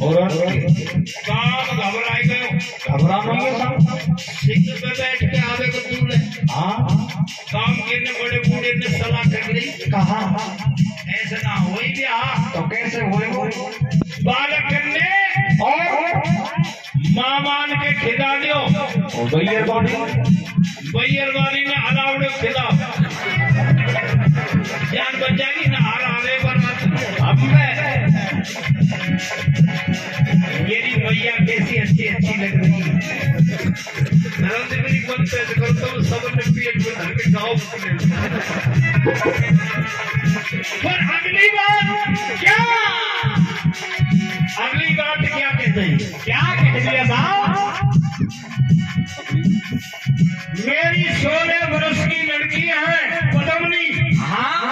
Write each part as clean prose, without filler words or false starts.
और काम घबराए गए सिंह पे बैठ के आवे को दूर है। काम के ने बड़े बूढ़े ने सलाह कर ली, कहा ऐसे ना हो ही गया तो कैसे हुए वो? बालक ने और मामान के खिला दियो, बैरवानी ने अलावड़े खिला जान बच जाएगी ना। हारा हरे पर अब मेरी मैया कैसी अच्छी अच्छी लग रही है। नरेंद्र मेरी मन पैदा करता हूँ, सब ने पेट में धर के गाँव पर अगली बात क्या कहते हैं? क्या कह दिया साहब? मेरी 16 वर्ष की लड़की है पदमनी। हाँ,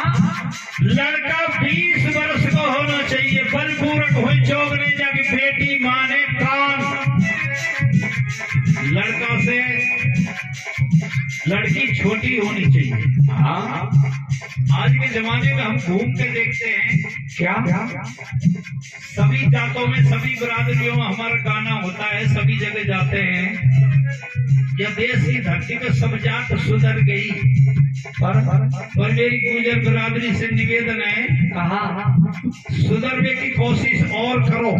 लड़का 20 वर्ष का होना चाहिए, बल पूरक हो चौगने जाके बेटी माने कान। लड़का से लड़की छोटी होनी चाहिए। हाँ, आज के जमाने में हम घूम के देखते हैं क्या सभी जातों में सभी बिरादरियों में हमारा गाना होता है, सभी जगह जाते हैं। यह देश की धरती पे सब जात सुधर गई, पर मेरी गुजर बिरादरी से निवेदन है, सुधरने की कोशिश और करो।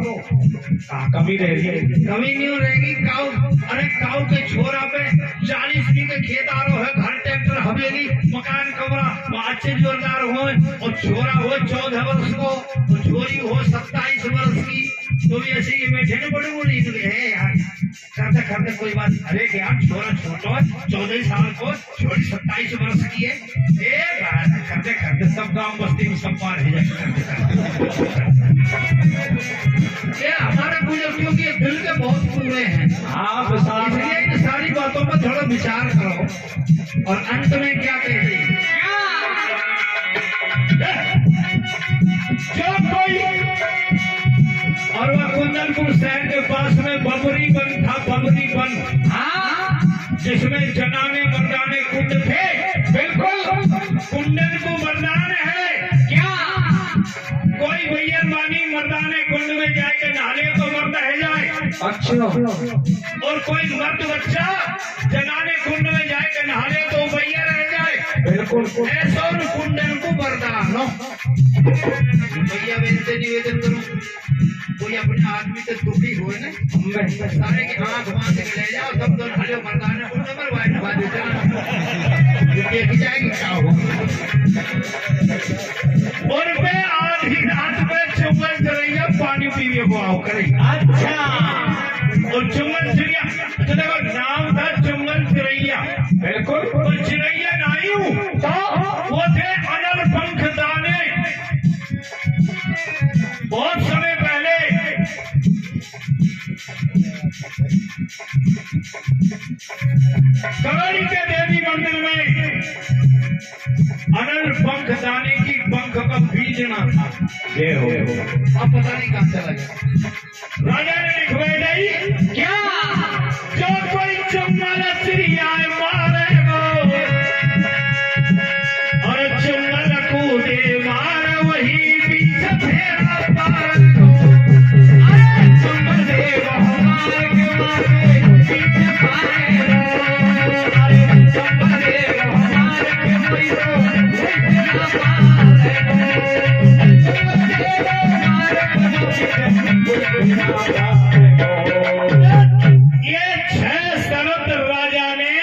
कमी रहेगी, कमी नहीं रहेगी। काऊ के छोरा पे 40 बीघे खेत आ रहा है, घर ट्रैक्टर हवेली मकान कमरा अच्छे जोरदार हो, और छोरा हो 14 वर्ष को और छोरी हो 27 वर्ष की, तो भी ऐसे ये बैठे ना बड़े बूढ़ी है यार। करते करते कोई बात, अरे यार छोरा छोटा 14 साल को, छोरी 27 वर्ष की है। करते करते सब गांव बस्ती में सब पार हो जाए। हमारे बुजुर्गों के दिल के बहुत पूरे हैं। हाँ, इसलिए इन सारी बातों पर थोड़ा विचार करो। और अंत में क्या कहते हैं? जो कोई और वह कुंदनपुर शहर के पास में बबरी बन था, बबरी बन। हाँ, जिसमें जनाने मर्दाने कुंड थे। बिल्कुल, कुंडन को मर्दान है क्या? कोई भैया मानी मर्दाने कुंड में जाके नहाने तो मर्द है जाए। अच्छा, और कोई मर्द बच्चा जनाने कुंड में जाके नहाने तो भैया रह जाए। बिल्कुल, ऐसा कुंडन को मर्दान भैया वैसे निवेदन करूं, कोई अपने आदमी से दुखी हो ना, सारे की आंख बांध के ले जाओ, सब दोनों हले मर्दान है, उन नंबर वाइट बात देखी जाएगी क्या हो। और पे आज ही रात में चुम्बन चिड़ैया पानी पीने को आओ करे। अच्छा, और चुम्बन चिड़िया तो देखो नाम था चुम्बन चिड़ैया। बिल्कुल, तो चिड़ैया नहीं हूँ तो वो थे अनल पंख दाने। बहुत समय पहले कवड़ी के देवी मंदिर में अनल पंख दाने की पंख का बीजना था। अब पता नहीं कहां चला गया। राजा ने लिखवाई नहीं क्या? जो कोई चुम्बन चिड़िया मारेगा और चुम्बन कूदे मार, वही पीछे फेरा पार को। अरे चुम्बन देव हमारे के मारे पीछे मारेगा, अरे चुम्बन देव हमारे के पैरों पीछे मारेगा, चुम्बन देव हमारे ये 6 शरत राजा ने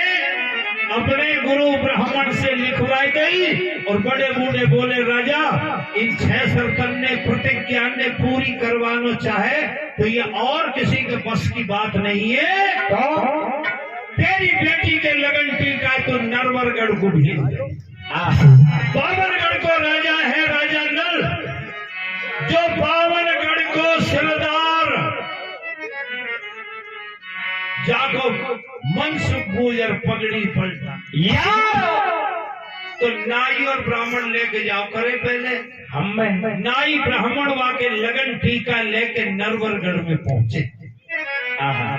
अपने गुरु ब्राह्मण से लिखवाई गई। और बड़े बूढ़े बोले, राजा इन 6 शर्तन ने प्रतिज्ञा ने पूरी करवाना चाहे तो ये और किसी के बस की बात नहीं है। तो तेरी बेटी के लगन टीका तो नरवरगढ़ को भेज दो। बावरगढ़ को राजा है राजा नल, जो बावरगढ़ को सिरदार जाको मनसुख गुजर पगड़ी पलटा तो नाई और ब्राह्मण लेके जाओ करे। पहले हम नाई ब्राह्मण वाके लगन टीका लेके नरवरगढ़ में पहुंचे।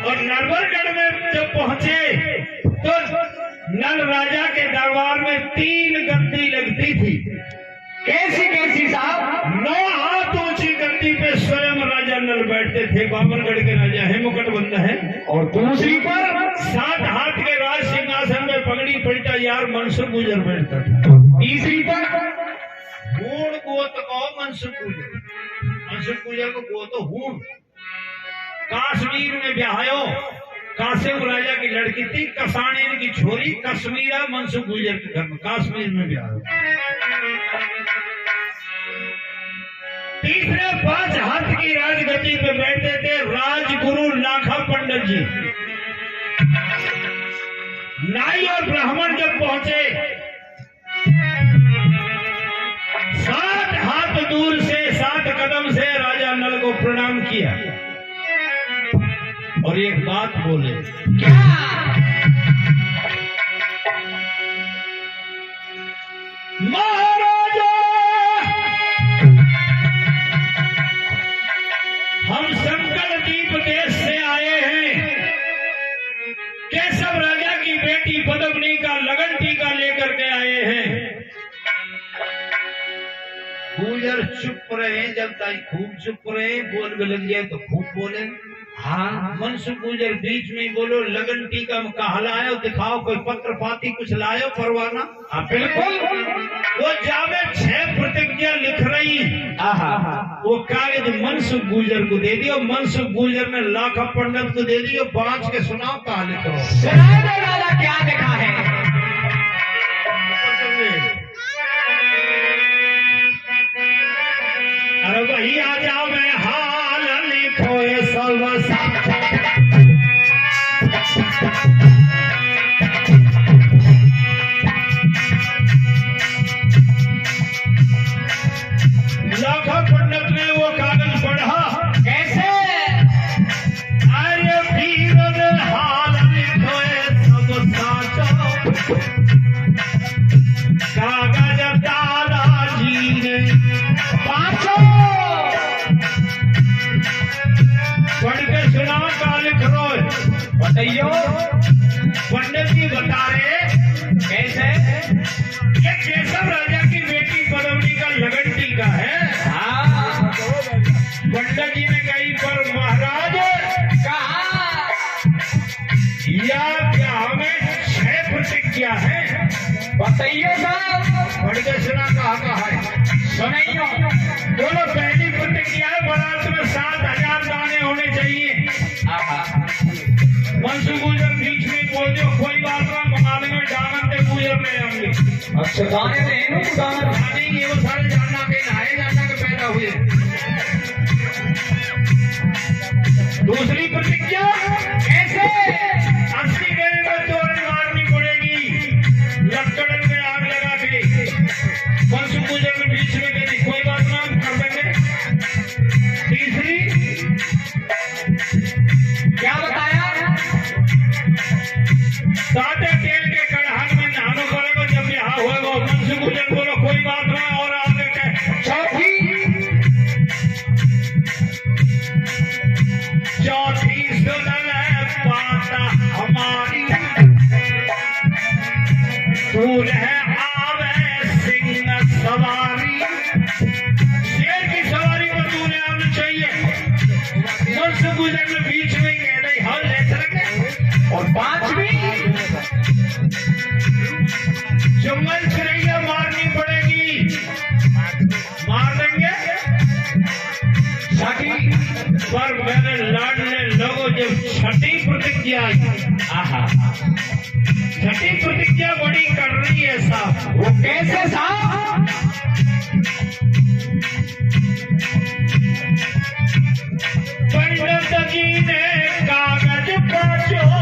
और नरवरगढ़ में जब पहुंचे तो नल राजा के दरबार में 3 गद्दी लगती थी। कैसी कैसी साहब? 9 हाथ ऊंची गद्दी पे स्वयं राजा मंडल बैठते थे। बाबरगढ़ के राजा है, मुकुट बंद है। और दूसरी पर 7 हाथ के राज सिंहासन में पगड़ी पलटा यार मनसुख गुजर बैठता था। तीसरी पर हूण गोत को मनसुख गुजर, मनसुख गुजर को गोत हूण। कश्मीर में ब्याहो, कासिम राजा की लड़की थी, कसानेन की छोरी, कश्मीरा मनसुख गुजर के घर में कश्मीर में ब्याहो। तीसरे 5 हाथ की राजगद्दी पे बैठे थे राजगुरु लाखा पंडित जी। नाई और ब्राह्मण जब पहुंचे, 7 हाथ दूर से 7 कदम से राजा नल को प्रणाम किया और एक बात बोले, क्या? महाराजा हम संकल द्वीप देश से आए हैं। केशव राजा की बेटी पद्मिनी का लगन टीका लेकर के आए हैं। गुजर चुप रहे, जब तक खूब चुप रहे, बोल भी लग जाए तो खूब बोले। हाँ, मनसुख गुजर बीच में बोलो, लगन टीका में कहलायो, दिखाओ कोई पत्र पाती कुछ लायो परवाना। हाँ बिल्कुल। वो जावे 6 प्रतिज्ञा लिख रही, वो कागज मनसुख गुजर को दे दियो। मनसुख गुजर ने लाखा पंडित को दे दियो। 5 के सुनाओ कहा लिख रहा हूं। सुनाओ दे राजा क्या लिखा है। अरे वही आ जाओ, मैं हाल लिखो ये सब लाखा पंडित ने वो कागज पढ़ा। कैसे? अरे भीरन हाल लिखो ये सब साचो, कागज दादाजी ने पांचों पढ़ के सुना का लिख रो। बताइयो। पंडित जी बता रहे कैसे? ये केशव राजा की बेटी पद्मिनी का लगन टीका है। हाँ। पंडित जी ने कही, पर महाराज कहा? या ब्याह में 6 प्रतिज्ञा है। बताइयो साहब। पढ़ के सुना कहा है। सुनाइयो। बोलो, पहली प्रतिज्ञा है बारात में 7,000 दाने होने चाहिए। मनसुख गुजर बीच में बोल दो, कोई बात ना, मंगा लेंगे, डांगन से गुजर ले आएंगे। अच्छा गाने नहीं जानेंगे वो सारे, जानना के नहाए, जानना के पैदा हुए। दूसरी प्रतिज्ञा कैसे? 80 गेरे में तोरण मारनी पड़ेगी, लटकड़न में आग लगा के। मनसुख गुजर ने बीच में कहती, कोई बात ना, कर देंगे। तीसरी क्या बताया? सादे तेल के कड़ाहन में नहाना पड़ेगा जब ब्याह होगा। मनसुख गुजर बोलो, कोई बात ना, और आगे के। चौथी सुनल पाता हमारी, फूल है आवे सिंह सवारी। शेर की सवारी में तूने आना चाहिए। मनसुख गुजर ने बीच में कह रही, हाँ ले चलेंगे। और 5वीं जंगल चिड़ैया मारनी पड़ेगी, मार देंगे। 6ठी पर मेरे लाडले लोगों, जब 6ठी प्रतिज्ञा आई, आहा, 6ठी प्रतिज्ञा बड़ी कर रही है साहब। वो कैसे साहब? पंडित जी ने कागज पाँचों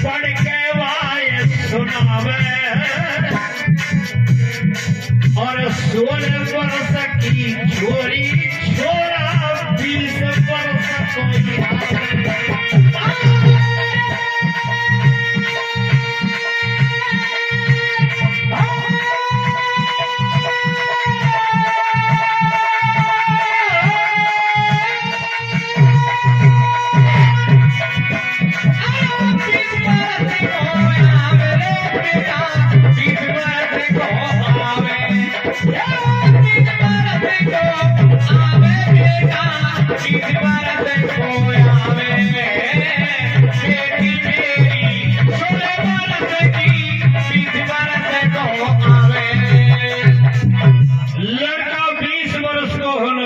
पढ़ के वाय सुनावे, और 16 वर्ष की छोरी छोरा 20 वर्ष को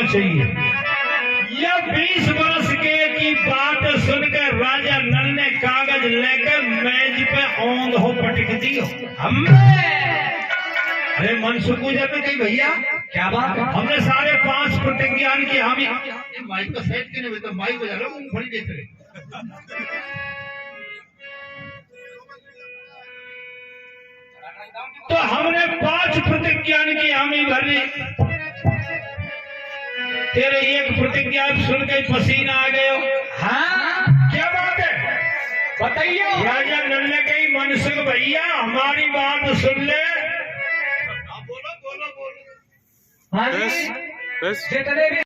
चाहिए। यह 20 वर्ष के की बात सुनकर राजा नल ने कागज लेकर मेज पे औंध हो पटक दी। अरे मन सुकून में कही भैया क्या बात है? हमने सारे 5 प्रतिज्ञान की हामी माइक का सेट के नहीं, तो माइक बजा लो, मूंगफली देख रहे। तो हमने 5 प्रतिज्ञान की हामी भर ली। तेरे एक प्रतिज्ञा सुन के पसीना आ गए। हाँ, क्या बात है? बताइए। राजा नल ने कही मनसुख भैया हमारी बात सुन ले। बोलो बोलो बोलो। हाँ जी, जितने भी